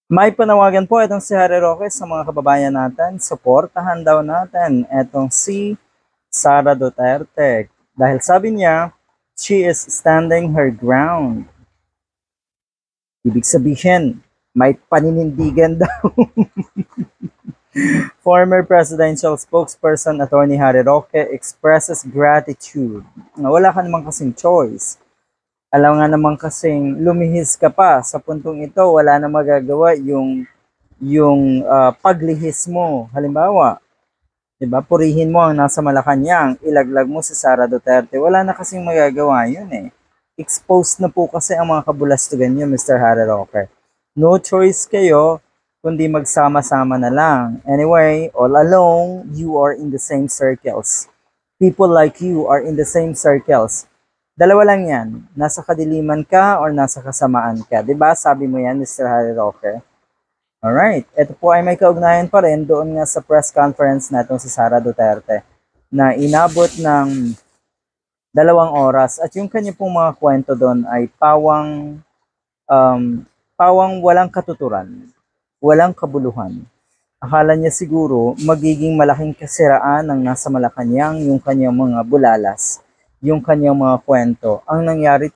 May panawagan po itong si Harry Roque sa mga kababayan natin. Suportahan daw natin itong si Sara Duterte. Dahil sabi niya, she is standing her ground. Ibig sabihin, may paninindigan daw. Former presidential spokesperson Attorney Harry Roque expresses gratitude. Wala ka namang kasing choice. Alam nga naman kasing lumihis ka pa sa puntong ito, wala na magagawa yung paglihis mo. Halimbawa, 'di ba? Purihin mo ang nasa Malacanang, ilaglag mo si Sara Duterte. Wala na kasing magagawa 'yun eh. Exposed na po kasi ang mga kabulastugan niyo, Mr. Harry Roque. No choice kayo kundi magsama-sama na lang. Anyway, all along, you are in the same circles. People like you are in the same circles. Dalawa lang yan. Nasa kadiliman ka or nasa kasamaan ka. 'Di ba? Sabi mo yan, Mr. Harry Roque. Alright. Ito po ay may kaugnayan pa rin doon nga sa press conference na itong si Sara Duterte na inabot ng 2 oras at yung kanya pong mga kwento doon ay pawang walang katuturan, walang kabuluhan. Akala niya siguro magiging malaking kasiraan ng nasa Malacanang yung kanyang mga bulalas, yung kanyang mga kwento. Ang nangyari